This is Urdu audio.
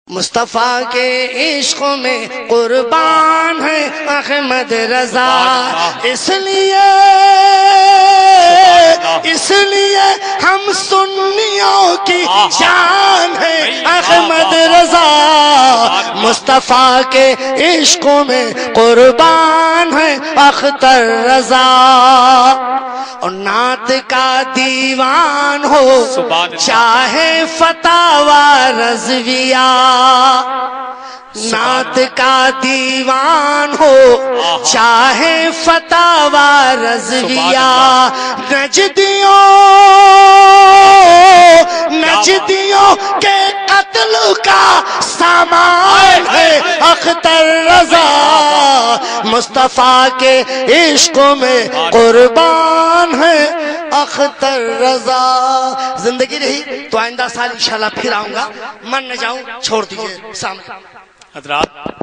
مصطفیٰ کے عشق میں قربان ہے احمد رضا، اس لیے ہم سنیوں کی جان ہے احمد رضا، مصطفیٰ کے عشق میں قربان ہے اختر رضا، اور نعت کا دیوان ہو چاہے فتاوی رضویہ، نعت کا دیوان ہو چاہے فتاوی رضویہ، نجدیوں کے قتل کا سامان ہے اختر رضا، مصطفیٰ کے عشق میں قربان ہے اختر رضا۔ زندگی رہی تو آئندہ سال انشاءاللہ پھر آؤں گا، من نہ جاؤں چھوڑ دیجئے۔ سامنے حضرات